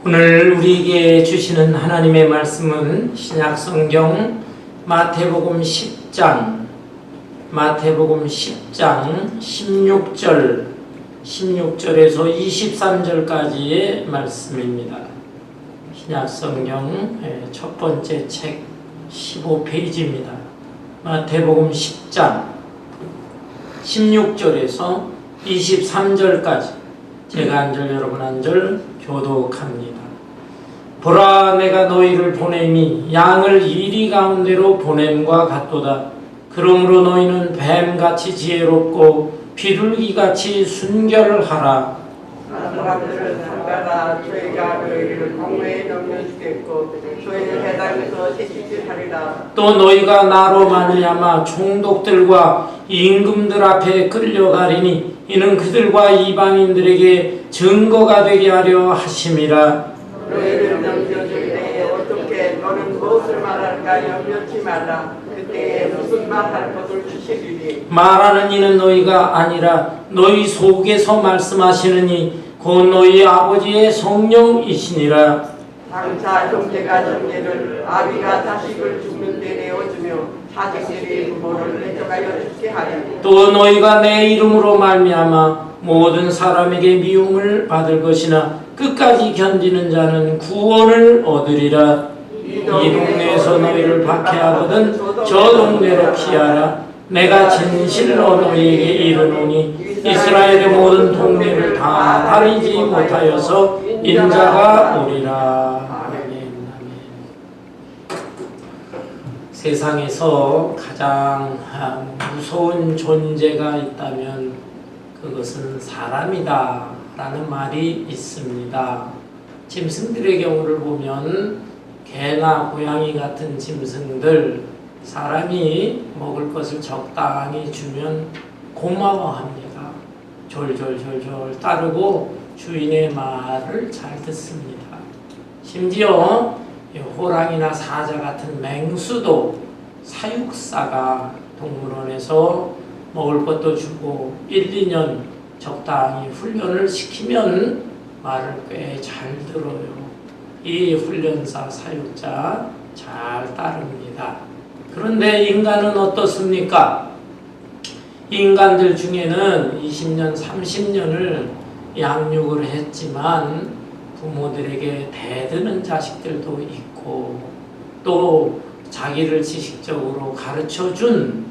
오늘 우리에게 주시는 하나님의 말씀은 신약성경 마태복음 10장 16절에서 23절까지의 말씀입니다. 신약성경 첫 번째 책 15페이지입니다. 마태복음 10장 16절에서 23절까지 제가 한 절 여러분 한 절 교독합니다. 보라, 내가 너희를 보냄이 양을 이리 가운데로 보냄과 같도다. 그러므로 너희는 뱀같이 지혜롭고 비둘기같이 순결하라. 사람들은 상가라. 저희가 너희를 공회에 넘겨주겠고 저희는 해당에서 채찍질하리라. 또 너희가 나로 말미암아 총독들과 임금들 앞에 끌려가리니 이는 그들과 이방인들에게 증거가 되게 하려 하심이라. 너희를 넘겨줄 때에 어떻게 너는 무엇을 말할까 염려치 말라. 그때에 무슨 말할 것을 주시리니 말하는 이는 너희가 아니라 너희 속에서 말씀하시느니 곧 너희 아버지의 성령이시니라. 장차 형제가 형제를 아비가 자식을 죽는 데 내어주며 자식들이 부모를 내져가여 죽게 하리니 또 너희가 내 이름으로 말미암아 모든 사람에게 미움을 받을 것이나 끝까지 견디는 자는 구원을 얻으리라. 이 동네에서 너희를 박해하거든 저 동네로 피하라. 내가 진실로 너희에게 이르노니 이스라엘의 모든 동네를 다 다니지 못하여서 인자가 오리라. 아멘. 세상에서 가장 무서운 존재가 있다면 그것은 사람이다 라는 말이 있습니다. 짐승들의 경우를 보면 개나 고양이 같은 짐승들, 사람이 먹을 것을 적당히 주면 고마워합니다. 졸졸졸졸 따르고 주인의 말을 잘 듣습니다. 심지어 호랑이나 사자 같은 맹수도 사육사가 동물원에서 먹을 것도 주고 1, 2년 적당히 훈련을 시키면 말을 꽤 잘 들어요. 이 훈련사, 사육자 잘 따릅니다. 그런데 인간은 어떻습니까? 인간들 중에는 20년, 30년을 양육을 했지만 부모들에게 대드는 자식들도 있고 또 자기를 지식적으로 가르쳐준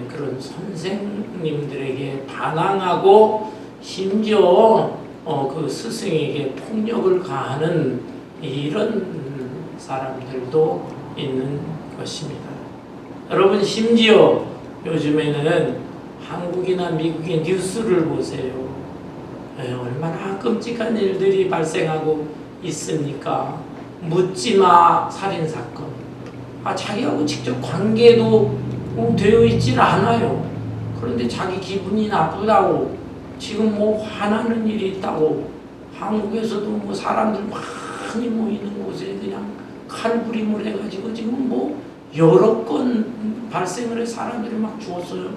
그런 선생님들에게 반항하고 심지어 그 스승에게 폭력을 가하는 이런 사람들도 있는 것입니다. 여러분, 심지어 요즘에는 한국이나 미국의 뉴스를 보세요. 얼마나 끔찍한 일들이 발생하고 있습니까? 묻지마 살인사건. 자기하고 직접 관계도 되어 있질 않아요. 그런데 자기 기분이 나쁘다고 지금 화나는 일이 있다고 한국에서도 사람들 많이 모이는 곳에 그냥 칼부림을 해가지고 지금 여러 건 발생을 해 사람들이 막 죽었어요.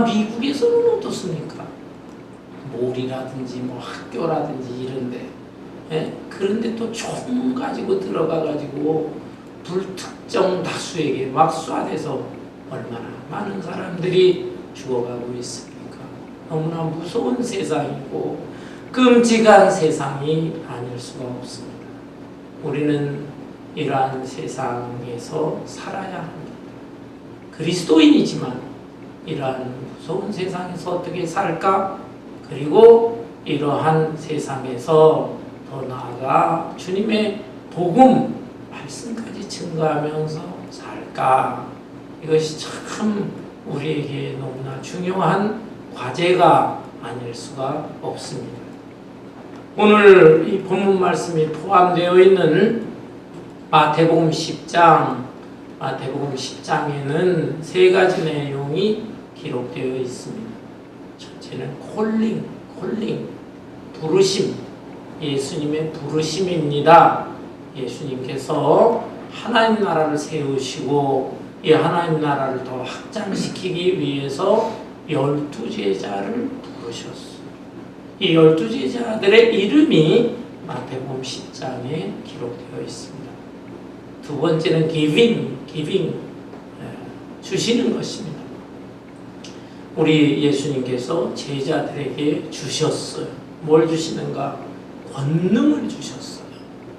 미국에서는 어떻습니까? 몰이라든지 학교라든지 이런데 그런데 또 총 가지고 들어가가지고 불특정 다수에게 막 쏴대서 얼마나 많은 사람들이 죽어가고 있습니까? 너무나 무서운 세상이고 끔찍한 세상이 아닐 수가 없습니다. 우리는 이러한 세상에서 살아야 합니다. 그리스도인이지만 이러한 무서운 세상에서 어떻게 살까? 그리고 이러한 세상에서 더 나아가 주님의 복음 말씀까지 증거하면서 살까? 이것이 참 우리에게 너무나 중요한 과제가 아닐 수가 없습니다. 오늘 이 본문 말씀이 포함되어 있는 마태복음 10장에는 세 가지 내용이 기록되어 있습니다. 첫째는 콜링, 부르심, 예수님의 부르심입니다. 예수님께서 하나님 나라를 세우시고 이 하나님 나라를 더 확장시키기 위해서 12제자를 부르셨어요. 이 12제자들의 이름이 마태복음 10장에 기록되어 있습니다. 두 번째는 giving, 주시는 것입니다. 우리 예수님께서 제자들에게 주셨어요. 뭘 주시는가? 권능을 주셨어요.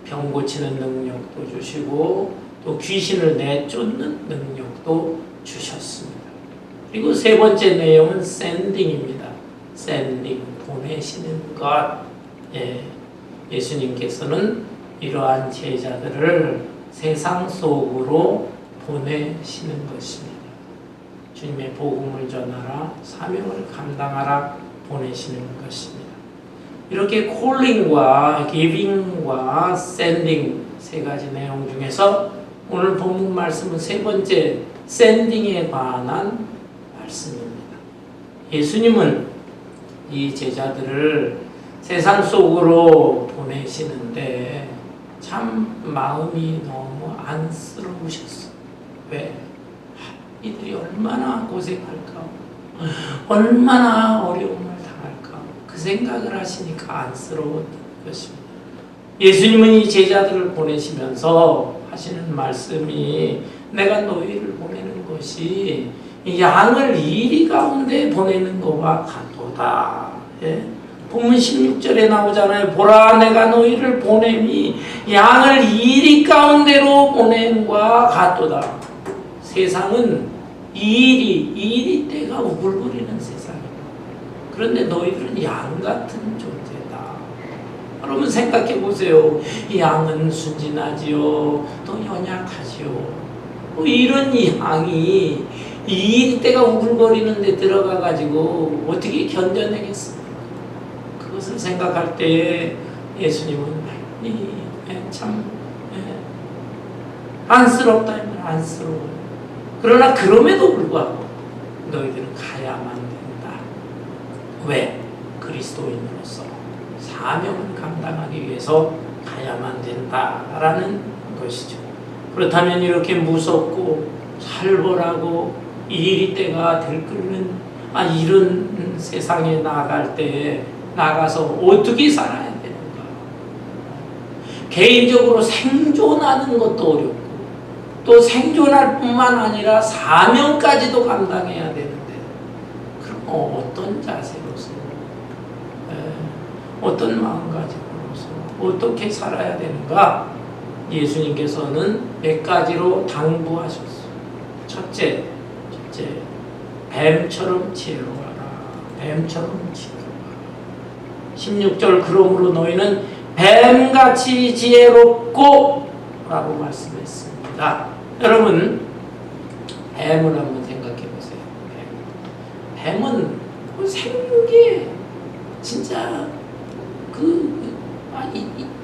병 고치는 능력도 주시고 또 귀신을 내쫓는 능력도 주셨습니다. 그리고 세 번째 내용은 sending입니다. sending, 보내시는 것. 예수님께서는 이러한 제자들을 세상 속으로 보내시는 것입니다. 주님의 복음을 전하라, 사명을 감당하라 보내시는 것입니다. 이렇게 calling과 giving과 sending 세 가지 내용 중에서 오늘 본문 말씀은 세 번째 sending에 관한 말씀입니다. 예수님은 이 제자들을 세상 속으로 보내시는데 참 마음이 너무 안쓰러우셨어요. 왜? 이들이 얼마나 고생할까? 얼마나 어려움을 당할까? 그 생각을 하시니까 안쓰러웠던 것입니다. 예수님은 이 제자들을 보내시면서 하시는 말씀이 내가 너희를 보내는 것이 양을 이리 가운데 보내는 것과 같도다. 본문 16절에 나오잖아요. 보라 내가 너희를 보냄이 양을 이리 가운데로 보냄과 같도다. 세상은 이리 때가 우글거리는 세상이다. 그런데 너희들은 양 같은 존재다. 여러분 생각해 보세요. 양은 순진하지요. 또 연약하지요. 이런 양이 이리 때가 우글거리는 데 들어가 가지고 어떻게 견뎌내겠습니까? 그것을 생각할 때 예수님은 참 안쓰럽다. 안쓰러워요. 그러나 그럼에도 불구하고 너희들은 가야만 된다. 왜? 그리스도인으로서 사명을 감당하기 위해서 가야만 된다라는 것이죠. 그렇다면 이렇게 무섭고 살벌하고 이리 때가 들끓는 이런 세상에 나아갈 때 나가서 어떻게 살아야 되는가? 개인적으로 생존하는 것도 어렵고 또 생존할 뿐만 아니라 사명까지도 감당해야 되는데 그럼 어떤 자세로서 어떤 마음가짐으로서 어떻게 살아야 되는가? 예수님께서는 몇 가지로 당부하셨어요. 첫째, 뱀처럼 지혜로워라. 뱀처럼 지혜로워라. 16절 그러므로 너희는 뱀같이 지혜롭고 라고 말씀했습니다. 여러분 뱀을 한번 생각해 보세요. 뱀은 생긴 진짜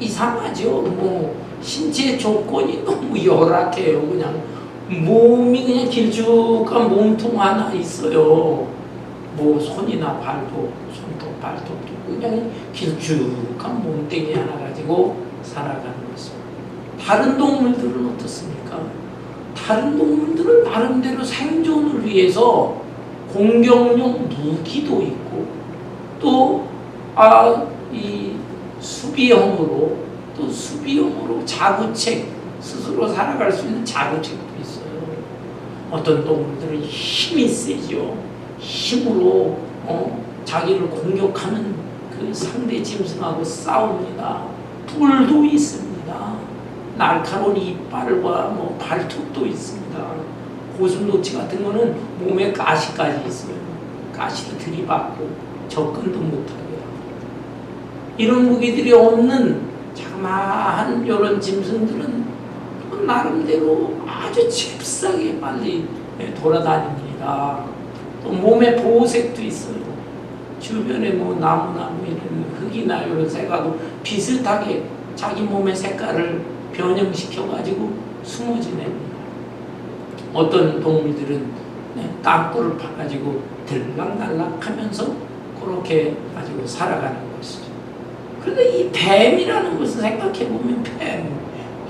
이상하죠. 신체 조건이 너무 열악해요. 그냥 몸이 그냥 길쭉한 몸통 하나 있어요. 손이나 손톱, 발톱도 그냥 길쭉한 몸뚱이 하나 가지고 살아가는 것입니다. 다른 동물들은 어떻습니까? 다른 동물들은 나름대로 생존을 위해서 공격용 무기도 있고 또 이 수비형으로 자구책 스스로 살아갈 수 있는 자구책도 있어요. 어떤 동물들은 힘이 세죠. 힘으로 자기를 공격하는 그 상대 짐승하고 싸웁니다. 뿔도 있습니다. 날카로운 이빨과 발톱도 있습니다. 고슴도치 같은 거는 몸에 가시까지 있어요. 가시를 들이받고 접근도 못하게 하고 이런 무기들이 없는 자그마한 이런 짐승들은 나름대로 아주 잽싸게 빨리 돌아다닙니다. 또 몸에 보호색도 있어요. 주변에 나무나 이런 흙이나 이런 새가도 비슷하게 자기 몸의 색깔을 변형시켜가지고 숨어 지냅니다. 어떤 동물들은 땅굴을 파가지고 들락날락하면서 그렇게 가지고 살아가는 것이죠. 그런데 이 뱀이라는 것을 생각해보면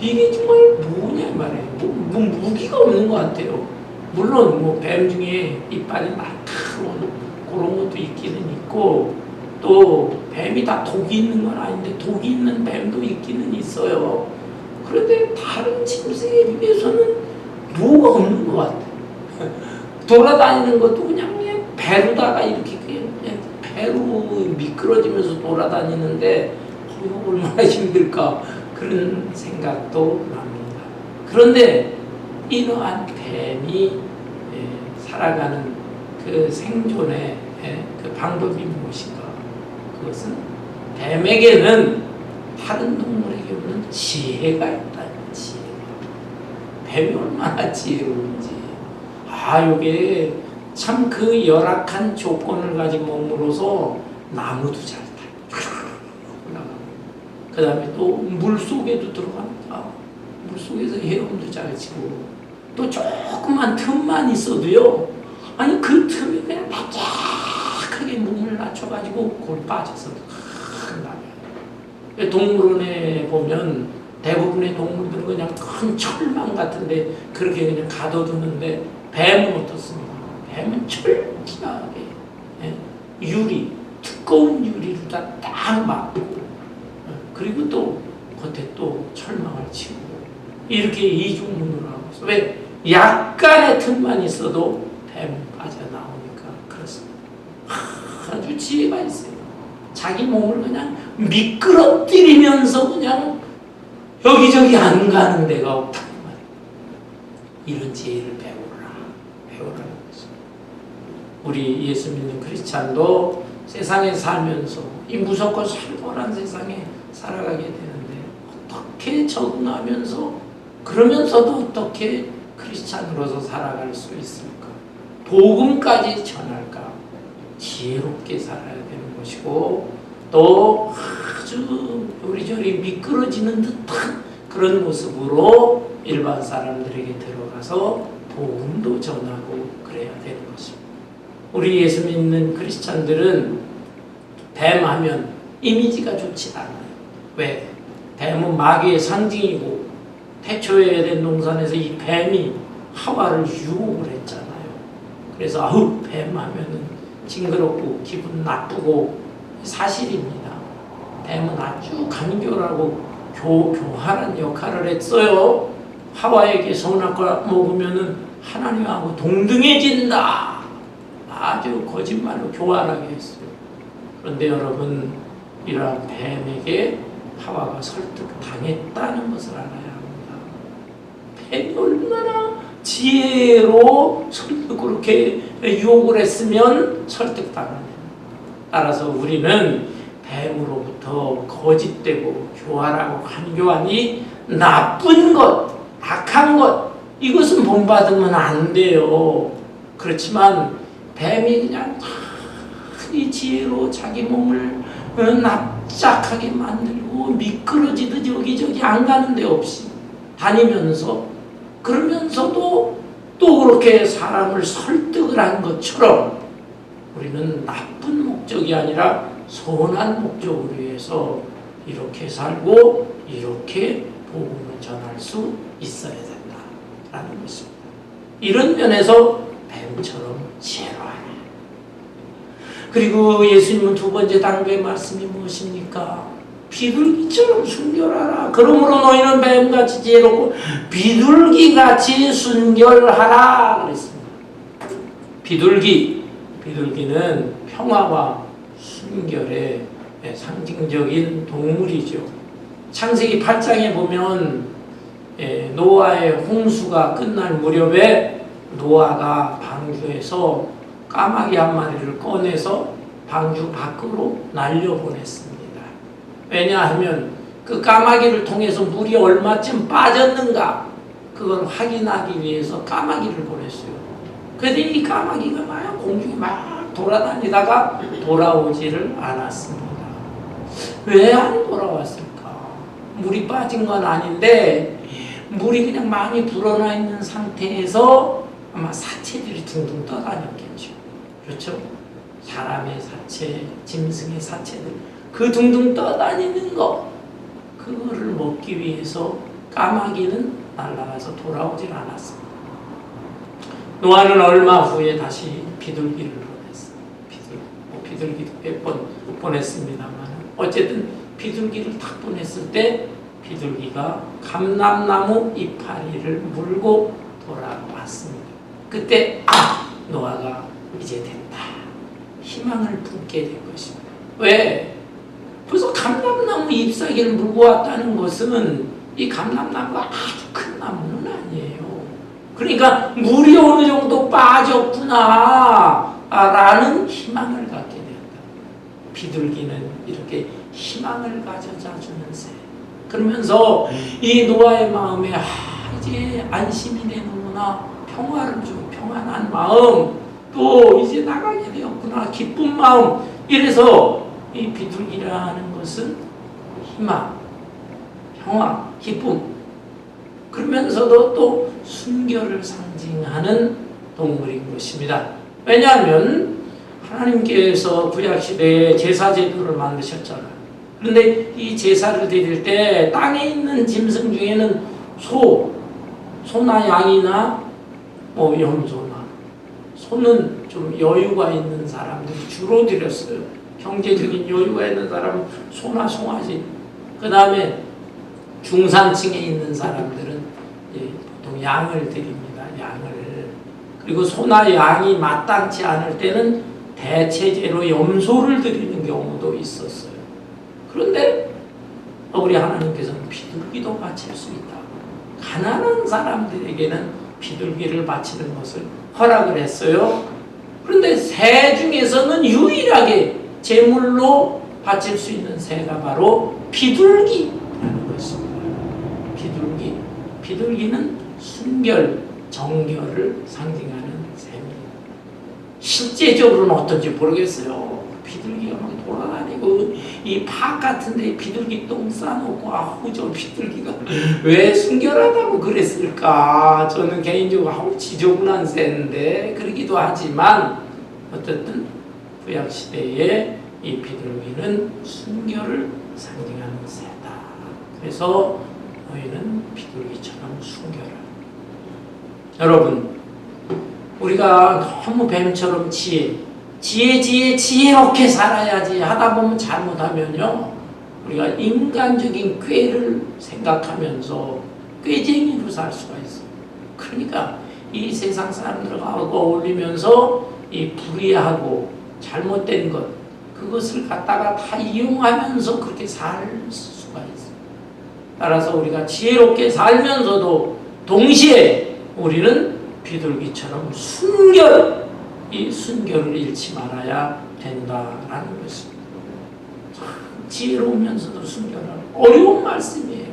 이게 정말 뭐냐 말이에요. 무기가 없는 것 같아요. 물론 뱀 중에 이빨이 날카로운 그런 것도 있기는 있고 또 뱀이 다 독이 있는 건 아닌데 독이 있는 뱀도 있기는 있어요. 그런데 다른 짐승에 비해서는 뭐가 없는 것 같아요. 돌아다니는 것도 그냥 배로다가 이렇게 그냥 배로 미끄러지면서 돌아다니는데 얼마나 힘들까 그런 생각도 납니다. 그런데 이러한 뱀이 살아가는 그 생존의 그 방법이 무엇인가? 그것은 뱀에게는 다른 동물에게 없는 지혜가 있다. 지혜가. 뱀이 얼마나 지혜로운지. 이게 참 그 열악한 조건을 가진 몸으로서 나무도 잘 타요. 그 다음에 또 물 속에도 들어갑니다. 물 속에서 헤엄도 잘 치고 또 조그만 틈만 있어도요. 아니 그 틈에 그냥 바짝하게 몸을 낮춰가지고 골 빠져서 나가요. 동물원에 보면 대부분의 동물들은 그냥 큰 철망 같은데 그렇게 그냥 가둬두는데 뱀은 어떻습니까? 뱀은 철저하게 유리, 두꺼운 유리를 딱 막고 그리고 또 겉에 또 철망을 치고 이렇게 이중문으로 하고 있어요. 왜? 약간의 틈만 있어도 뱀은 빠져나오니까 그렇습니다. 아주 지혜가 있어요. 자기 몸을 그냥 미끄러뜨리면서 그냥 여기저기 안 가는 데가 없다는 말이에요. 이런 지혜를 배우라는 거죠. 우리 예수 믿는 크리스찬도 세상에 살면서 이 무섭고 살벌한 세상에 살아가게 되는데 어떻게 적응하면서 그러면서도 어떻게 크리스찬으로서 살아갈 수 있을까? 복음까지 전할까? 지혜롭게 살아야 되는 것이고 또 아주 요리조리 미끄러지는 듯한 그런 모습으로 일반 사람들에게 들어가서 복음도 전하고 그래야 되는 것입니다. 우리 예수 믿는 크리스찬들은 뱀하면 이미지가 좋지 않아요. 왜? 뱀은 마귀의 상징이고 태초에 에덴 동산에서 이 뱀이 하와를 유혹을 했잖아요. 그래서 뱀 하면은 징그럽고 기분 나쁘고 사실입니다. 뱀은 아주 간결하고 교활한 역할을 했어요. 하와에게 선악과 먹으면은 하나님하고 동등해진다. 아주 거짓말로 교활하게 했어요. 그런데 여러분 이러한 뱀에게 하와가 설득당했다는 것을 알아야 합니다. 뱀이 얼마나 지혜로 그렇게 유혹을 했으면 설득당하냐. 따라서 우리는 뱀으로부터 거짓되고 교활하고 간교하니 나쁜 것, 악한 것 이것은 본받으면 안 돼요. 그렇지만 뱀이 그냥 이 지혜로 자기 몸을 납작하게 만들고 미끄러지듯 여기저기 안 가는 데 없이 다니면서 그러면서도 또 그렇게 사람을 설득을 한 것처럼 우리는 나쁜 목적이 아니라 선한 목적을 위해서 이렇게 살고 이렇게 복음을 전할 수 있어야 된다라는 것입니다. 이런 면에서 뱀처럼 지혜로워라. 그리고 예수님은 두 번째 당부의 말씀이 무엇입니까? 비둘기처럼 순결하라. 그러므로 너희는 뱀같이 지혜롭고 비둘기같이 순결하라 그랬습니다. 비둘기는 평화와 순결의 상징적인 동물이죠. 창세기 8장에 보면 노아의 홍수가 끝날 무렵에 노아가 방주에서 까마귀 한 마리를 꺼내서 방주 밖으로 날려보냈습니다. 왜냐하면 그 까마귀를 통해서 물이 얼마쯤 빠졌는가 그걸 확인하기 위해서 까마귀를 보냈어요. 그런데 이 까마귀가 막 공중에 막 돌아다니다가 돌아오지를 않았습니다. 왜 안 돌아왔을까? 물이 빠진 건 아닌데 물이 그냥 많이 불어나 있는 상태에서 아마 사체들이 둥둥 떠다녔겠죠. 그렇죠? 사람의 사체, 짐승의 사체들 그 둥둥 떠다니는 거 그거를 먹기 위해서 까마귀는 날아가서 돌아오질 않았습니다. 노아는 얼마 후에 다시 비둘기를 보냈어요. 비둘기도 몇 번 보냈습니다만 어쨌든 비둘기를 탁 보냈을 때 비둘기가 감람나무 이파리를 물고 돌아왔습니다. 그때 노아가 이제 됐다, 희망을 품게 된 것입니다. 왜? 벌써 감람나무 잎사귀를 물고 왔다는 것은 이 감람나무가 아주 큰 나무는 아니에요. 그러니까 물이 어느 정도 빠졌구나 라는 희망을 갖게 되었다. 비둘기는 이렇게 희망을 가져다 주는 새. 그러면서 이 노아의 마음에 이제 안심이 되는구나, 평화를 주고 평안한 마음, 또 이제 나가게 되었구나, 기쁜 마음. 이래서 이 비둘기라는 것은 희망, 평화, 기쁨, 그러면서도 또 순결을 상징하는 동물인 것입니다. 왜냐하면 하나님께서 구약시대에 제사제도를 만드셨잖아요. 그런데 이 제사를 드릴 때 땅에 있는 짐승 중에는 소나 양이나 염소나, 소는 좀 여유가 있는 사람들이 주로 드렸어요. 경제적인 여유가 있는 사람은 소나 송아지, 그 다음에 중산층에 있는 사람들은 보통 양을 드립니다. 양을. 그리고 소나 양이 마땅치 않을 때는 대체제로 염소를 드리는 경우도 있었어요. 그런데 우리 하나님께서는 비둘기도 바칠 수 있다. 가난한 사람들에게는 비둘기를 바치는 것을 허락을 했어요. 그런데 새 중에서는 유일하게 제물로 바칠 수 있는 새가 바로 비둘기라는 것입니다. 비둘기는 순결, 정결을 상징하는 새입니다. 실제적으로는 어떤지 모르겠어요. 비둘기가 막 돌아다니고 이 밭 같은데 비둘기 똥 싸놓고 저 비둘기가 왜 순결하다고 그랬을까? 저는 개인적으로 지저분한 새인데 그러기도 하지만 어쨌든 구약시대에 이 비둘기는 순결을 상징하는 새다. 그래서 너희는 비둘기처럼 순결하라. 여러분, 우리가 너무 뱀처럼 지혜롭게 살아야지 하다 보면 잘못하면요, 우리가 인간적인 꾀를 생각하면서 꾀쟁이로 살 수가 있어요. 그러니까 이 세상 사람들과 어울리면서 이 불의하고 잘못된 것, 그것을 갖다가 다 이용하면서 그렇게 살 수가 있어요. 따라서 우리가 지혜롭게 살면서도 동시에 우리는 비둘기처럼 이 순결을 잃지 말아야 된다라는 것입니다. 지혜로우면서도 순결하라. 어려운 말씀이에요.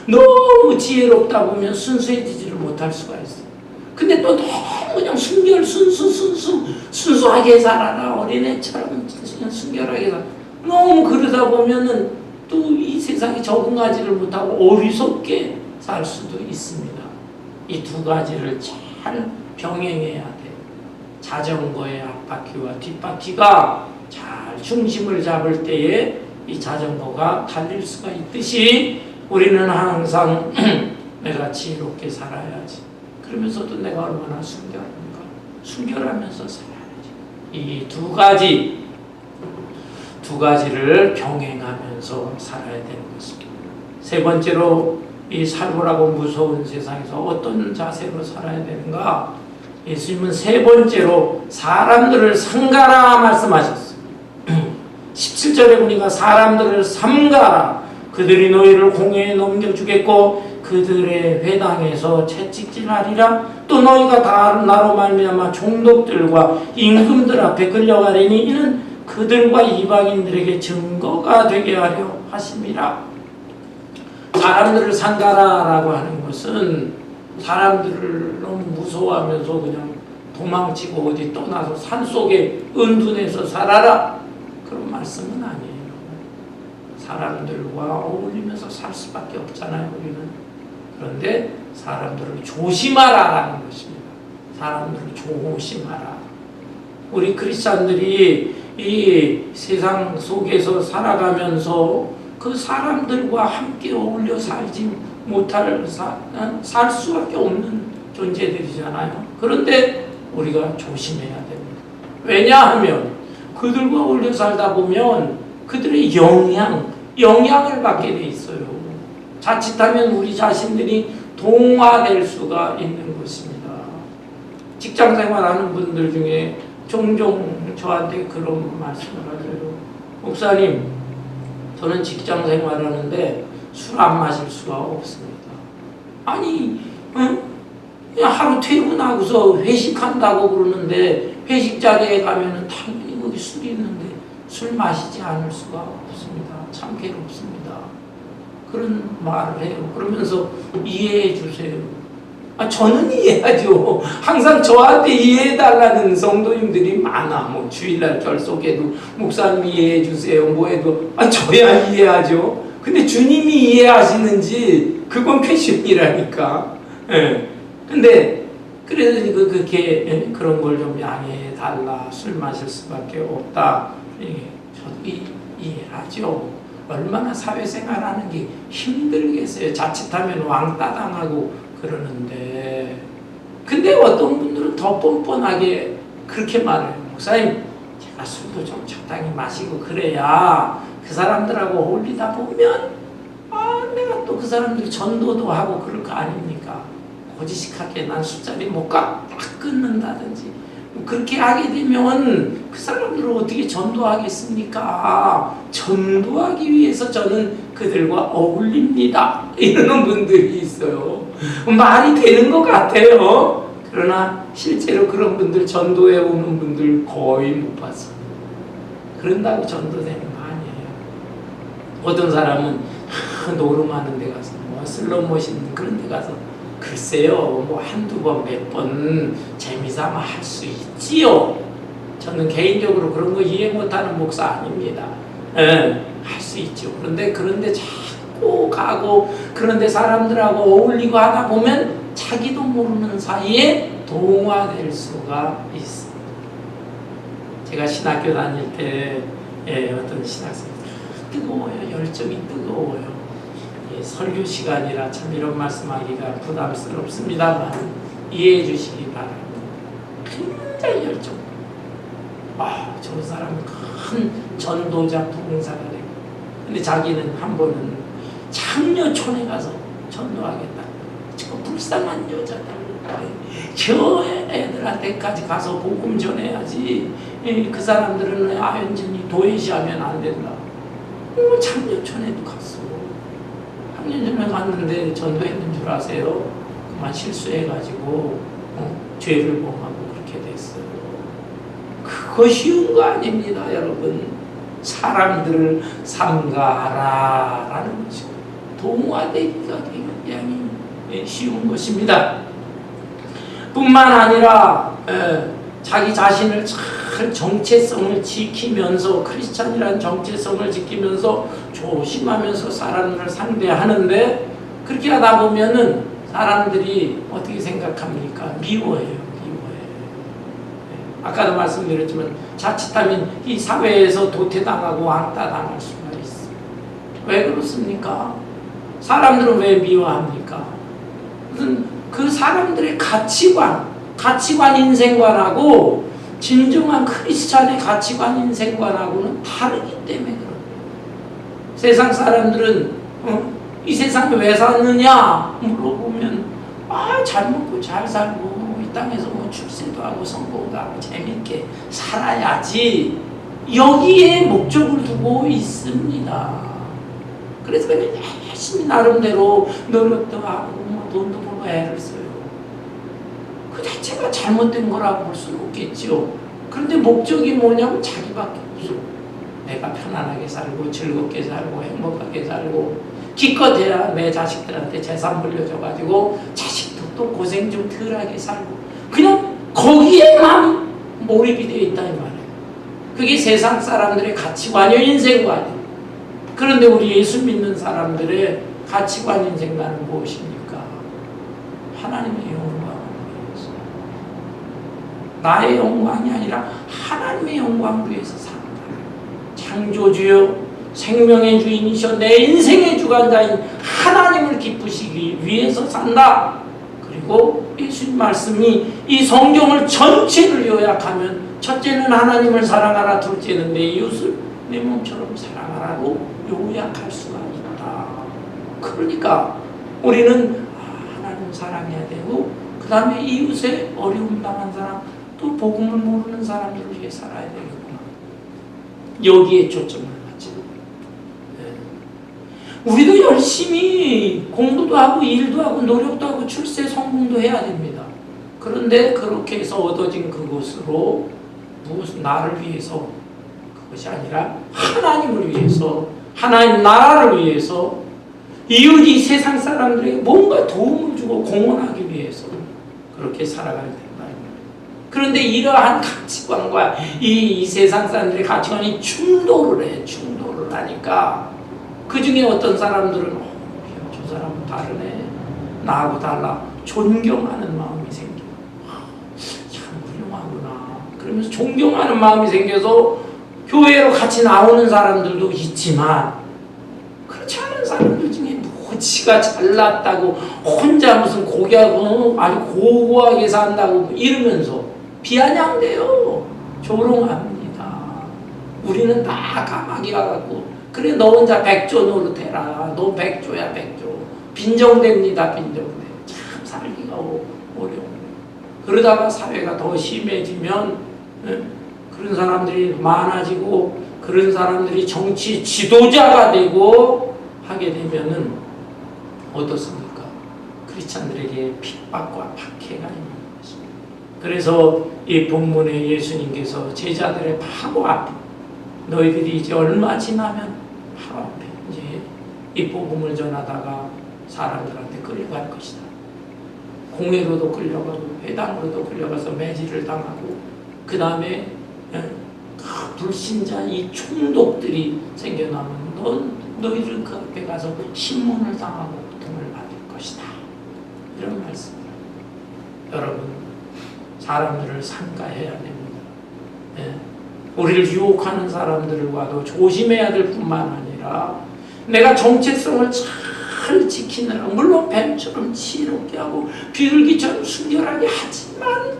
너무 지혜롭다 보면 순수해지지를 못할 수가 있어요. 근데 또 너무 그냥 순수하게 살아라. 어린애처럼 그냥 순결하게 살아. 너무 그러다 보면은 또 이 세상에 적응하지를 못하고 어리석게 살 수도 있습니다. 이 두 가지를 잘 병행해야 돼요. 자전거의 앞바퀴와 뒷바퀴가 잘 중심을 잡을 때에 이 자전거가 달릴 수가 있듯이 우리는 항상 내가 지혜롭게 살아야지. 그러면서도 내가 얼마나 순결한가. 순결하면서 살아야지. 이 두 가지를 병행하면서 살아야 되는 것입니다. 세 번째로 이 살벌하고 무서운 세상에서 어떤 자세로 살아야 되는가? 예수님은 세 번째로 사람들을 삼가라 말씀하셨어요. 17절에 보니까 사람들을 삼가라. 그들이 너희를 공회에 넘겨주겠고 그들의 회당에서 채찍질하리라. 또 너희가 다 나로 말미암아 종독들과 임금들 앞에 끌려가리니 이는 그들과 이방인들에게 증거가 되게 하려 하심이라. 사람들을 삼가라라고 하는 것은 사람들을 너무 무서워하면서 그냥 도망치고 어디 떠나서 산속에 은둔해서 살아라, 그런 말씀은 아니에요. 사람들과 어울리면서 살 수밖에 없잖아요, 우리는. 그런데 사람들을 조심하라라는 것입니다. 사람들을 조심하라. 우리 크리스찬들이 이 세상 속에서 살아가면서 그 사람들과 함께 어울려 살지 못할, 살 수밖에 없는 존재들이잖아요. 그런데 우리가 조심해야 됩니다. 왜냐하면 그들과 어울려 살다 보면 그들의 영향을 받게 돼 있어요. 자칫하면 우리 자신들이 동화될 수가 있는 것입니다. 직장 생활하는 분들 중에 종종 저한테 그런 말씀을 하세요. 목사님, 저는 직장 생활하는데 술 안 마실 수가 없습니다. 아니, 그냥 하루 퇴근하고서 회식한다고 그러는데 회식 자리에 가면은 당연히 거기 술이 있는데 술 마시지 않을 수가 없습니다. 참 괴롭습니다. 그런 말을 해요. 그러면서 이해해 주세요. 저는 이해하죠. 항상 저한테 이해해달라는 성도님들이 많아. 뭐 주일날 결속해도 목사님 이해해 주세요. 뭐 해도 저야 이해하죠. 근데 주님이 이해하시는지 그건 퀘션이라니까. 예. 근데 그래서 그렇게 그런 걸 좀 양해해 달라. 술 마실 수밖에 없다. 저도 이해하죠. 얼마나 사회생활하는 게 힘들겠어요. 자칫하면 왕따 당하고 그러는데. 근데 어떤 분들은 더 뻔뻔하게 그렇게 말해요. 목사님, 제가 술도 좀 적당히 마시고 그래야 그 사람들하고 어울리다 보면 내가 또 그 사람들 전도도 하고 그럴 거 아닙니까? 고지식하게 난 술자리 못 가. 딱 끊는다든지. 그렇게 하게 되면 그 사람들을 어떻게 전도하겠습니까? 전도하기 위해서 저는 그들과 어울립니다. 이러는 분들이 있어요. 말이 되는 것 같아요. 그러나 실제로 그런 분들, 전도해 오는 분들 거의 못 봤어요. 그런다고 전도되는 거 아니에요. 어떤 사람은 노름하는 데 가서 슬롯 머신 그런 데 가서 글쎄요, 한두 번, 몇 번 재미삼아 할 수 있지요. 저는 개인적으로 그런 거 이해 못하는 목사 아닙니다. 할 수 있죠. 그런데 자꾸 가고, 그런데 사람들하고 어울리고 하다 보면 자기도 모르는 사이에 동화될 수가 있습니다. 제가 신학교 다닐 때 어떤 신학생이 뜨거워요. 열정이 뜨거워요. 설교 시간이라 참 이런 말씀하기가 부담스럽습니다만 이해해 주시기 바랍니다. 굉장히 열정. 저 사람은 큰 전도자 부흥사가 되고, 근데 자기는 한 번은 장려촌에 가서 전도하겠다. 저 불쌍한 여자들, 저 애들한테까지 가서 복음 전해야지. 그 사람들은 완전히 도외시하면 안 된다. 장려촌에도 갔어. 3년 전에 갔는데 전도했는 줄 아세요? 그만 실수해가지고 죄를 범하고 그렇게 됐어요. 그거 쉬운 거 아닙니다, 여러분. 사람들을 삼가하라라는 것이고 동화되기가 굉장히 쉬운 것입니다. 뿐만 아니라 자기 자신을 잘 정체성을 지키면서, 크리스찬이라는 정체성을 지키면서 조심하면서 사람들을 상대하는데, 그렇게 하다 보면은 사람들이 어떻게 생각합니까? 미워해요. 아까도 말씀드렸지만 자칫하면 이 사회에서 도태당하고 왕따당할 수가 있어요. 왜 그렇습니까? 사람들은 왜 미워합니까? 무슨 그 사람들의 가치관 인생관하고 진정한 크리스찬의 가치관 인생관하고는 다르기 때문에 그래요. 세상 사람들은 이 세상에 왜 사느냐 물어보면 잘 먹고 잘 살고 이 땅에서 출세도 하고 성공도 하고 재밌게 살아야지, 여기에 목적을 두고 있습니다. 그래서 그냥 열심히 나름대로 노력도 하고 돈도 벌고 애를 써요. 그 자체가 잘못된 거라고 볼 수는 없겠죠. 그런데 목적이 뭐냐면 자기밖에 없어. 내가 편안하게 살고 즐겁게 살고 행복하게 살고 기껏해야 내 자식들한테 재산 물려줘가지고 자식도 또 고생 좀 덜하게 살고, 그냥 거기에만 몰입이 되어 있다 이 말이에요. 그게 세상 사람들의 가치관이요, 인생관이에요. 그런데 우리 예수 믿는 사람들의 가치관, 인생관은 무엇입니까? 하나님의 영광을 위해서. 나의 영광이 아니라 하나님의 영광을 위해서 산다. 창조주요, 생명의 주인이셔 내 인생의 주관자인 하나님을 기쁘시기 위해서 산다. 그리고 예수님 말씀이 이 성경을 전체를 요약하면, 첫째는 하나님을 사랑하라, 둘째는 내 이웃을 내 몸처럼 사랑하라고 요약할 수가 있다. 그러니까 우리는 하나님 사랑해야 되고, 그 다음에 이웃의 어려움 당한 사람, 또 복음을 모르는 사람들을 위해 살아야 되겠구나. 여기에 초점을 맞지. 우리도 열심히 공부도 하고 일도 하고 노력도 하고 출세 성공도 해야 됩니다. 그런데 그렇게 해서 얻어진 그것으로 무슨 나를 위해서, 그것이 아니라 하나님을 위해서, 하나님 나라를 위해서, 이웃이 세상 사람들에게 뭔가 도움을 주고 공헌하기 위해서 그렇게 살아가야 된다. 그런데 이러한 가치관과 이 세상 사람들의 가치관이 충돌을 하니까, 그 중에 어떤 사람들은 저 사람은 다르네, 나하고 달라, 존경하는 마음이 생겨. 참 훌륭하구나. 그러면서 존경하는 마음이 생겨서 교회로 같이 나오는 사람들도 있지만, 그렇지 않은 사람들 중에 뭐 지가 잘났다고 혼자 무슨 고귀하고 아주 고고하게 산다고 이러면서 비아냥대요. 조롱합니다. 우리는 다 까마귀 와갖고, 그래 너 혼자 백조 노릇해라, 너 백조야 백조, 빈정됩니다. 빈정돼. 참 살기가 어려워. 그러다가 사회가 더 심해지면 그런 사람들이 많아지고, 그런 사람들이 정치 지도자가 되고 하게 되면은 어떻습니까? 크리스찬들에게 핍박과 박해가 있는 것입니다. 그래서 이 본문에 예수님께서 제자들의 바로 앞에, 너희들이 이제 얼마 지나면 바로 앞에 이제 이 복음을 전하다가 사람들한테 끌려갈 것이다. 공회로도 끌려가고 회당으로도 끌려가서 매질을 당하고, 그 다음에 불신자 이 총독들이 생겨나면 너희들 그 앞에 가서 신문을 당하고 고통을 받을 것이다. 이런 말씀입니다. 여러분, 사람들을 삼가해야 됩니다. 우리를 유혹하는 사람들과도 조심해야 될 뿐만 아니라, 내가 정체성을 잘 지키느라, 물론 뱀처럼 지혜롭게 하고 비둘기처럼 순결하게 하지만,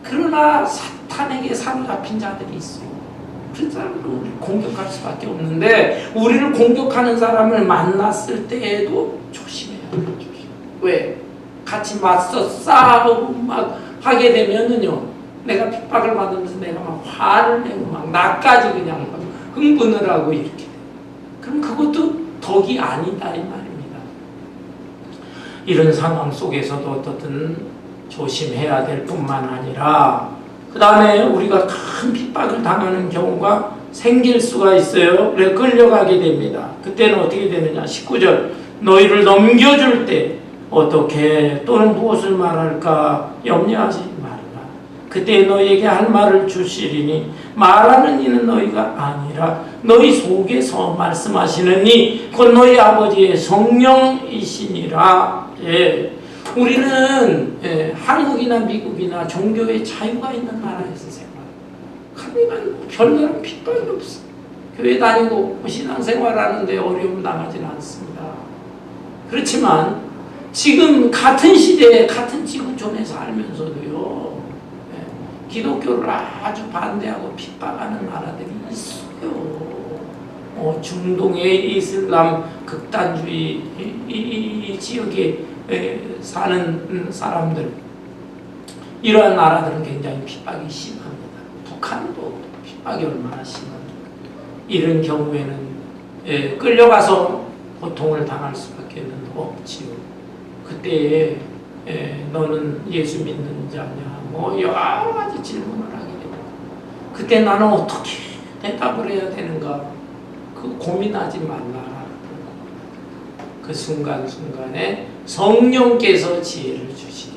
그러나 사탄에게 사로잡힌 자들이 있어. 그 사람을 우리를 공격할 수밖에 없는데, 우리를 공격하는 사람을 만났을 때에도 조심해야 돼요. 왜? 같이 맞서 싸우고 막 하게 되면은요, 내가 핍박을 받으면서 내가 막 화를 내고 막 나까지 그냥 막 흥분을 하고 이렇게 돼. 그럼 그것도 덕이 아니다 이 말입니다. 이런 상황 속에서도 어떻든 조심해야 될 뿐만 아니라, 그 다음에 우리가 큰 핍박을 당하는 경우가 생길 수가 있어요. 그래서 끌려가게 됩니다. 그때는 어떻게 되느냐. 19절, 너희를 넘겨줄 때 어떻게 또는 무엇을 말할까 염려하지 말라. 그때 너희에게 할 말을 주시리니 말하는 이는 너희가 아니라 너희 속에서 말씀하시는 이 곧 너희 아버지의 성령이시니라. 우리는 한국이나 미국이나 종교의 자유가 있는 나라에서 생활합니다. 별다른 핍박이 없어. 교회 다니고 신앙생활하는데 어려움 당하지는 않습니다. 그렇지만 지금 같은 시대에 같은 지구촌에 살면서도요, 기독교를 아주 반대하고 핍박하는 나라들이 있어요. 중동의 이슬람 극단주의 이 지역에 사는 사람들, 이러한 나라들은 굉장히 핍박이 심합니다. 북한도 핍박이 얼마나 심합니까? 이런 경우에는 끌려가서 고통을 당할 수밖에 없지요. 그때 너는 예수 믿는 자냐, 뭐 여러 가지 질문을 하게 됩니다. 그때 나는 어떻게 대답을 해야 되는가, 그 고민하지 말라. 그 순간순간에 성령께서 지혜를 주시리.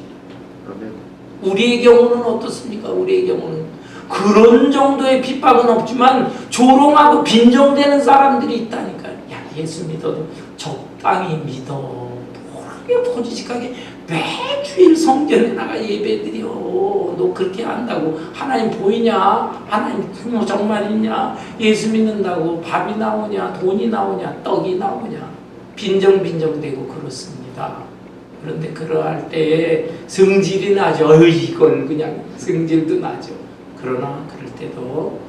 우리의 경우는 어떻습니까? 우리의 경우는 그런 정도의 핍박은 없지만 조롱하고 빈정대는 사람들이 있다니까요. 야, 예수 믿어도 적당히 믿어. 모르게 포지직하게 매주일 성전에 나가 예배드려. 너 그렇게 한다고 하나님 보이냐? 하나님 정말 있냐? 예수 믿는다고 밥이 나오냐? 돈이 나오냐? 떡이 나오냐? 빈정대고 그렇습니다. 그런데 그러할 때에 성질이 나죠. 이건 그냥 성질도 나죠. 그러나 그럴 때도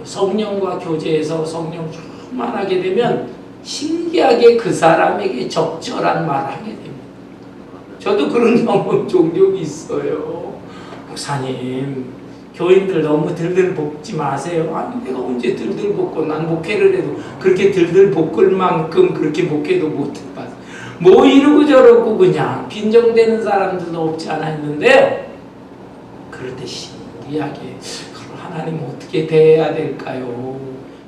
성령과 교제해서 성령 충만하게 되면 신기하게 그 사람에게 적절한 말을 하게 됩니다. 저도 그런 경험 종종 있어요. 목사님, 교인들 너무 들들 볶지 마세요. 아니, 내가 언제 들들 볶고, 난 목회를 해도 그렇게 들들 볶을 만큼 그렇게 목회도 못해봤어. 뭐 이러고 저러고 그냥 빈정대는 사람들도 없지 않아 있는데요. 그럴 때 신기하게 하나님 어떻게 대해야 될까요?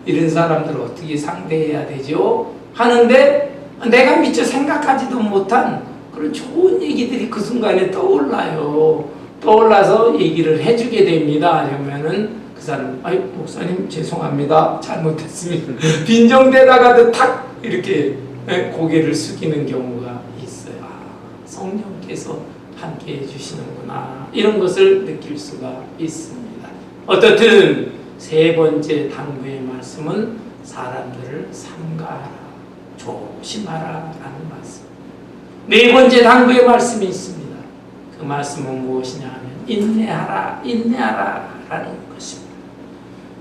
이런 사람들을 어떻게 상대해야 되죠? 하는데 내가 미처 생각하지도 못한 그런 좋은 얘기들이 그 순간에 떠올라요. 떠올라서 얘기를 해주게 됩니다. 그러면은 그 사람, 아유 목사님 죄송합니다, 잘못했습니다. 빈정대다가도 탁 이렇게 고개를 숙이는 경우가 있어요. 아, 성령께서 함께 해주시는구나, 이런 것을 느낄 수가 있습니다. 어떻든 세 번째 당부의 말씀은 사람들을 삼가하라, 조심하라 라는 말씀. 네 번째 당부의 말씀이 있습니다. 그 말씀은 무엇이냐 하면 인내하라, 인내하라 라는 것입니다.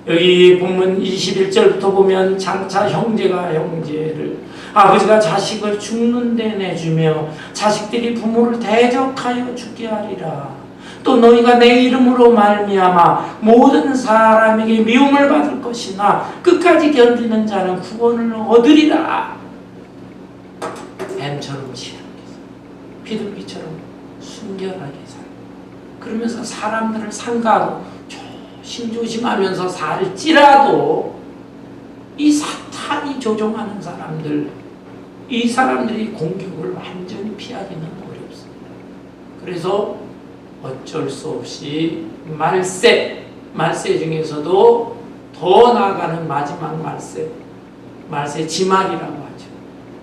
여기 본문 21절부터 보면 장차 형제가 형제를, 아버지가 자식을 죽는 데 내주며 자식들이 부모를 대적하여 죽게 하리라. 또 너희가 내 이름으로 말미암아 모든 사람에게 미움을 받을 것이나 끝까지 견디는 자는 구원을 얻으리라. 뱀처럼 치열하게 살고 비둘기처럼 순결하게 살고 그러면서 사람들을 상가하고 조심조심하면서 살지라도 이 사탄이 조종하는 사람들, 이 사람들이 공격을 완전히 피하기는 어렵습니다. 그래서 어쩔 수 없이 말세 중에서도 더 나아가는 마지막 말세 지말이라고 하죠.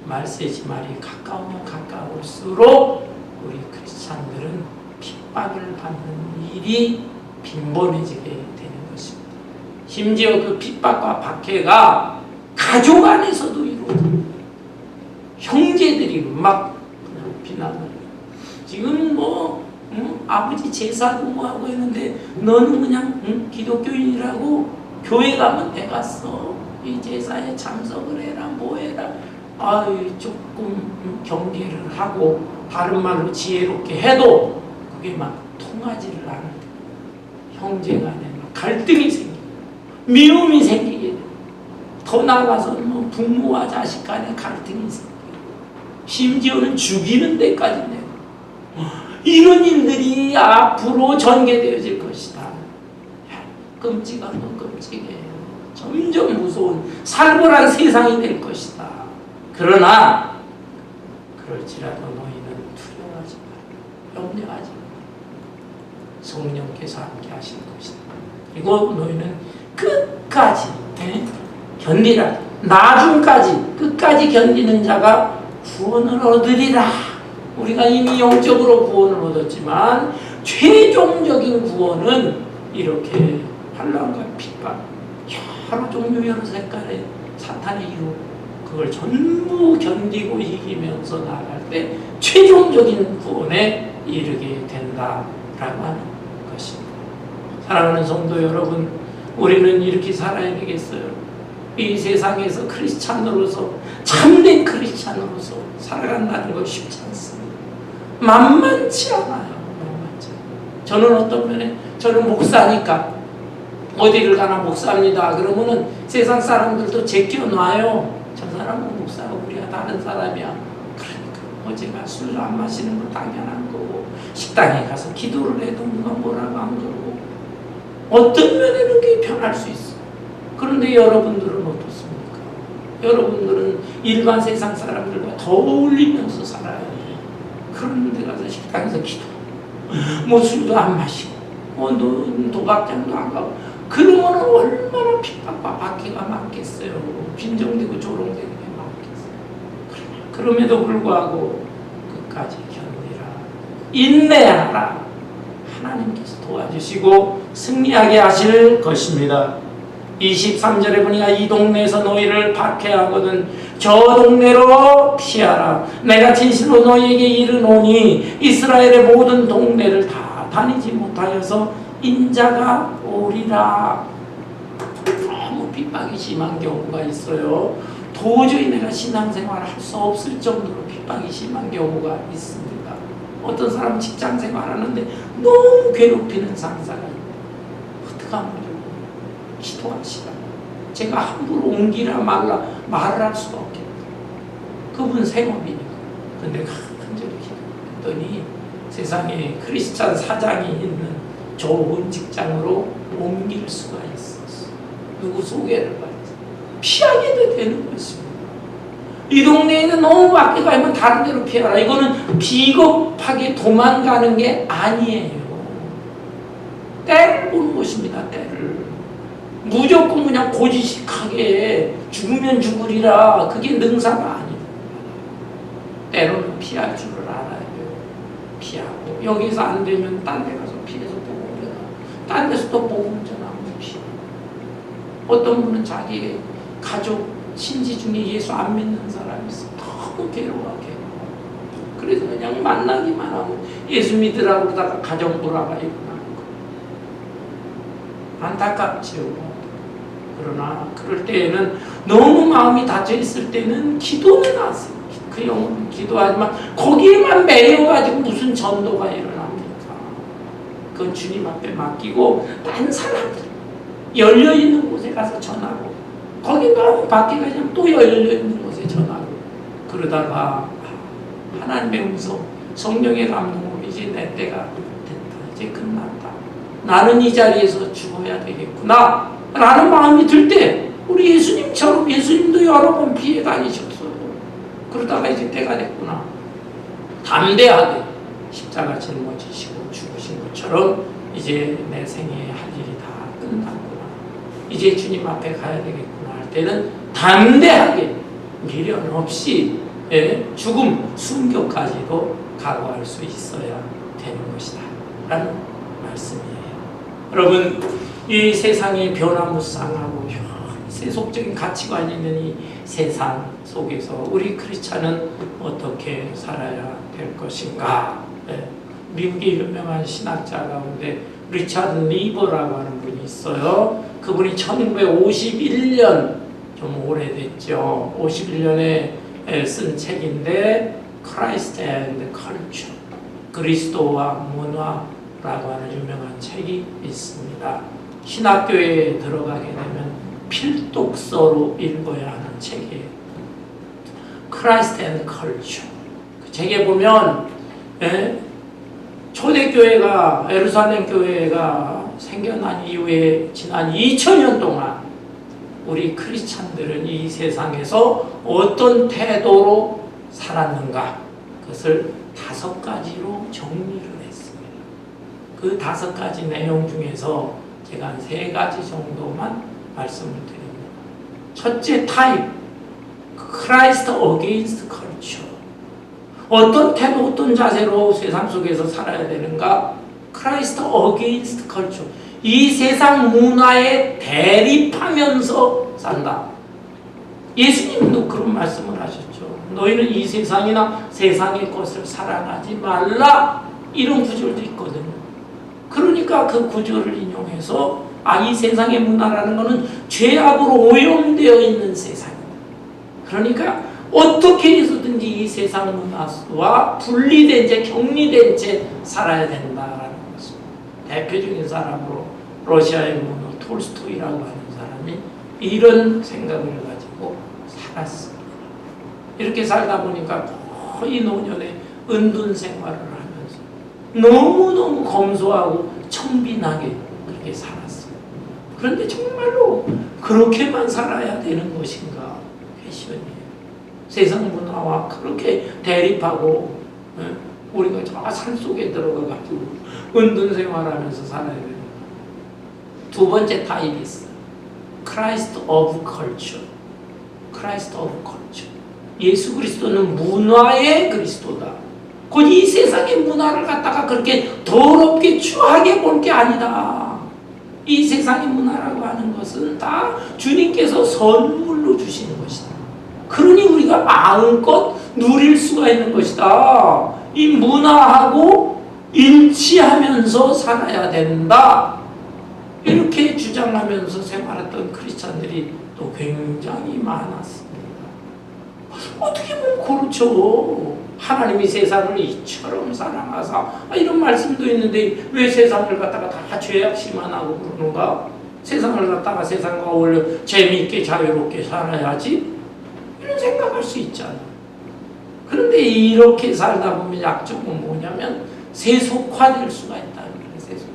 말세 지말이 가까우면 가까울수록 우리 크리스찬들은 핍박을 받는 일이 빈번해지게 되는 것입니다. 심지어 그 핍박과 박해가 가족 안에서도 이루어집니다. 형제들이 막 그냥 비난을 해요. 지금 아버지 제사도 뭐 하고 있는데 너는 그냥 기독교인이라고 교회 가면 내 갔어, 이 제사에 참석을 해라, 뭐 해라. 아유, 조금 경계를 하고 다른 말로 지혜롭게 해도 그게 막 통하지를 않을 때 형제 간에 막 갈등이 생기고 미움이 생기게 되고 더 나아가서는 뭐 부모와 자식 간에 갈등이 생기고 심지어는 죽이는 데까지 내고 이런 일들이 앞으로 전개되어질 것이다. 끔찍하고 끔찍해. 점점 무서운 살벌한 세상이 될 것이다. 그러나 그럴지라도 너희는 두려워하지 마라, 염려하지 마라. 성령께서 함께 하실 것이다. 그리고 너희는 끝까지 견디라. 나중까지 끝까지 견디는 자가 구원을 얻으리라. 우리가 이미 영적으로 구원을 얻었지만 최종적인 구원은 이렇게 환난과 핍박, 여러 종류 여러 색깔의 사탄의 이루, 그걸 전부 견디고 이기면서 나아갈 때 최종적인 구원에 이르게 된다라고 하는 것입니다. 사랑하는 성도 여러분, 우리는 이렇게 살아야 되겠어요. 이 세상에서 크리스찬으로서, 참된 크리스찬으로서 살아간다는 것 쉽지 않습니다. 만만치 않아요. 만만치 않아요. 저는 어떤 면에, 저는 목사니까 어디를 가나 목사입니다. 그러면은 세상 사람들도 제껴놔요. 저 사람은 목사고 우리가 다른 사람이야. 그러니까 어제가 술 안 마시는 건 당연한 거고, 식당에 가서 기도를 해도 누가 뭐라고 안 그러고, 어떤 면에는 그게 편할 수 있어. 그런데 여러분들은 어떻습니까? 여러분들은 일반 세상 사람들과 더 어울리면서 살아야 돼. 그런 데 가서 식당에서 기도, 뭐 술도 안 마시고, 도박장도 안 가고, 그러면 얼마나 핍박과 박해가 많겠어요. 빈정되고 조롱되는 게 많겠어요. 그럼에도 불구하고 끝까지 견디라, 인내하라. 하나님께서 도와주시고 승리하게 하실 것입니다. 23절에 보니까 이 동네에서 너희를 박해하거든 저 동네로 피하라. 내가 진실로 너희에게 이르노니 이스라엘의 모든 동네를 다 다니지 못하여서 인자가 오리라. 핍박이 심한 경우가 있어요. 도저히 내가 신앙생활을 할 수 없을 정도로 핍박이 심한 경우가 있습니다. 어떤 사람은 직장생활 하는데 너무 괴롭히는 상사가 있고 어떡하면 기도하시라. 제가 함부로 옮기라 말라 말을 할 수가 없겠다. 그분 생업이니까. 근데 간절히 기도했더니 세상에 크리스찬 사장이 있는 좋은 직장으로 옮길 수가 있었어. 누구 소개를 받지. 피하게 되는 것입니다. 이 동네에는 너무 밖에 가면 다른 데로 피하라. 이거는 비겁하게 도망가는 게 아니에요. 때를 보는 것입니다. 때를. 무조건 그냥 고지식하게 죽으면 죽으리라. 그게 능사가 아니다. 때로는 피할 줄을 알아야 돼요. 피하고 여기서 안 되면 딴 데 가서 피해서 복음 전하고 딴 데서 또 복음 전하고 피하고. 어떤 분은 자기 가족 친지 중에 예수 안 믿는 사람이 있어. 너무 괴로워. 그래서 그냥 만나기만 하고 예수 믿으라고 그러다가 가정 불화가 일어나는 거. 안타깝지요. 그러나 그럴 때에는 너무 마음이 닫혀 있을 때는 기도는 하세요. 그 영혼은 기도하지만 거기에만 매여가지고 무슨 전도가 일어납니까? 그건 주님 앞에 맡기고 다른 사람들 열려있는 곳에 가서 전하고 거기 너무 밖에 가면 또 열려있는 곳에 전하고 그러다가 하나님의 음성 성령의 감동으로 이제 내 때가 됐다. 이제 끝났다. 나는 이 자리에서 죽어야 되겠구나 라는 마음이 들 때 우리 예수님처럼 예수님도 여러 번 피해 다니셨어요. 그러다가 이제 때가 됐구나. 담대하게 십자가 짊어지시고 죽으신 것처럼 이제 내 생에 할 일이 다 끝났구나. 이제 주님 앞에 가야 되겠구나 할 때는 담대하게 미련 없이 죽음, 순교까지도 각오할 수 있어야 되는 것이다 라는 말씀이에요. 여러분, 이 세상이 변화무쌍하고 세속적인 가치관이 있는 이 세상 속에서 우리 크리스찬은 어떻게 살아야 될 것인가? 미국의 유명한 신학자 가운데 리차드 리버라고 하는 분이 있어요. 그분이 1951년, 좀 오래됐죠. 51년에 쓴 책인데 Christ and Culture, 그리스도와 문화라고 하는 유명한 책이 있습니다. 신학교에 들어가게 되면 필독서로 읽어야 하는 책이에요. Christ and Culture. 그 책에 보면 초대교회가 예루살렘 교회가 생겨난 이후에 지난 2000년 동안 우리 크리스찬들은 이 세상에서 어떤 태도로 살았는가, 그것을 5가지로 정리를 했습니다. 그 5가지 내용 중에서 제가 한 3가지 정도만 말씀을 드립니다. 첫째 타입, Christ against culture. 어떤 태도, 어떤 자세로 세상 속에서 살아야 되는가? Christ against culture. 이 세상 문화에 대립하면서 산다. 예수님도 그런 말씀을 하셨죠. 너희는 이 세상이나 세상의 것을 사랑하지 말라. 이런 구절도 있거든요. 그러니까 그 구절을 인용해서 이 세상의 문화라는 것은 죄악으로 오염되어 있는 세상이다. 그러니까 어떻게 해서든지 이 세상 문화와 분리된 채, 격리된 채 살아야 된다라는 것입니다. 대표적인 사람으로 러시아의 문호 톨스토이라고 하는 사람이 이런 생각을 가지고 살았습니다. 이렇게 살다 보니까 거의 노년에 은둔 생활을 하면서 너무너무 검소하고 청빈하게 그렇게 살았어요. 그런데 정말로 그렇게만 살아야 되는 것인가? 퀘션이에요. 세상 문화와 그렇게 대립하고 우리가 저 산속에 들어가가지고 은둔 생활하면서 살아야 되는. 두 번째 타입이 있어요. Christ of culture. Christ of culture. 예수 그리스도는 문화의 그리스도다. 곧 이 세상의 문화를 갖다가 그렇게 더럽게 추하게 볼 게 아니다. 이 세상의 문화라고 하는 것은 다 주님께서 선물로 주시는 것이다. 그러니 우리가 마음껏 누릴 수가 있는 것이다. 이 문화하고 일치하면서 살아야 된다. 이렇게 주장하면서 생활했던 크리스찬들이 또 굉장히 많았습니다. 어떻게 보면 그렇죠. 하나님이 세상을 이처럼 사랑하사 이런 말씀도 있는데 왜 세상을 갖다가 다 죄악시만 하고 그러는가? 세상을 갖다가 세상과 어울려 재미있게 자유롭게 살아야지? 이런 생각할 수 있잖아. 그런데 이렇게 살다 보면 약점은 뭐냐면 세속화될 수가 있다는 거예요. 세속화.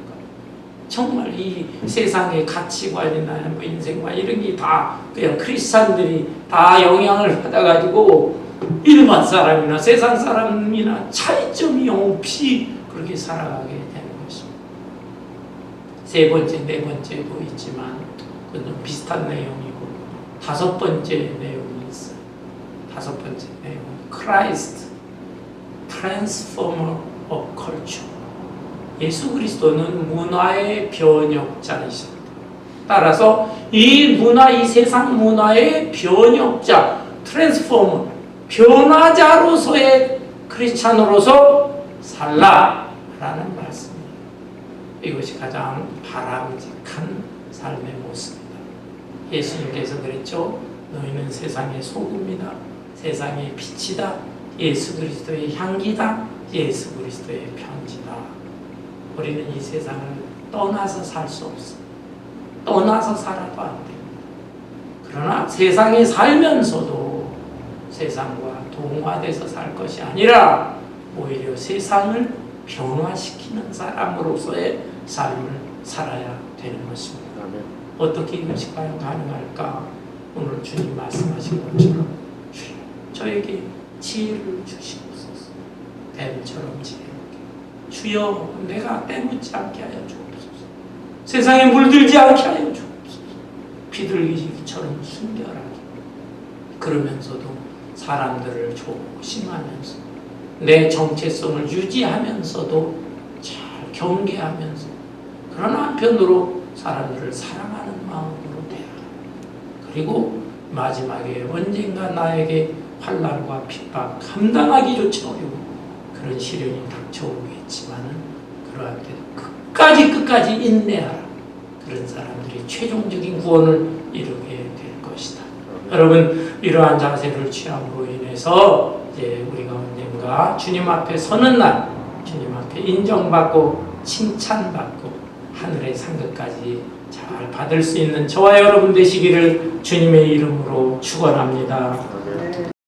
정말 이 세상의 가치관이나 뭐 인생관 이런 게 다 그냥 크리스찬들이 다 영향을 받아가지고 일반 사람이나 세상 사람이나 차이점이 없이 그렇게 살아가게 되는 것입니다. 세 번째, 네 번째도 있지만 그건 좀 비슷한 내용이고 다섯 번째 내용이 있어요. 다섯 번째 내용, Christ, Transformer of Culture. 예수 그리스도는 문화의 변혁자이십니다. 따라서 이 문화, 이 세상 문화의 변혁자, 트랜스포머, 변화자로서의 크리스찬으로서 살라라는 말씀입니다. 이것이 가장 바람직한 삶의 모습입니다. 예수님께서 그랬죠. 너희는 세상의 소금이다. 세상의 빛이다. 예수 그리스도의 향기다. 예수 그리스도의 편지다. 우리는 이 세상을 떠나서 살 수 없어. 떠나서 살아도 안 돼. 그러나 세상에 살면서도 세상과 동화돼서 살 것이 아니라 오히려 세상을 변화시키는 사람으로서의 삶을 살아야 되는 것입니다. 어떻게 이것이 과연 가능할까? 오늘 주님 말씀하신 것처럼 주여 저에게 지혜를 주시옵소서. 뱀처럼 지혜롭게. 주여 내가 때묻지 않게 하여 주옵소서. 세상에 물들지 않게 하여 주옵소서. 비둘기처럼 순결하게. 그러면서도 사람들을 조심하면서 내 정체성을 유지하면서도 잘 경계하면서 그러나 한편으로 사람들을 사랑하는 마음으로 대하라. 그리고 마지막에 언젠가 나에게 환난과 핍박 감당하기조차 어려운 그런 시련이 닥쳐오겠지만은 그러할 때도 끝까지 인내하라. 그런 사람들이 최종적인 구원을 이루게 될 것이다. 여러분 이러한 자세를 취함으로 인해서 이제 우리가 언젠가 주님 앞에 서는 날 주님 앞에 인정받고 칭찬받고 하늘의 상급까지 잘 받을 수 있는 저와 여러분 되시기를 주님의 이름으로 축원합니다.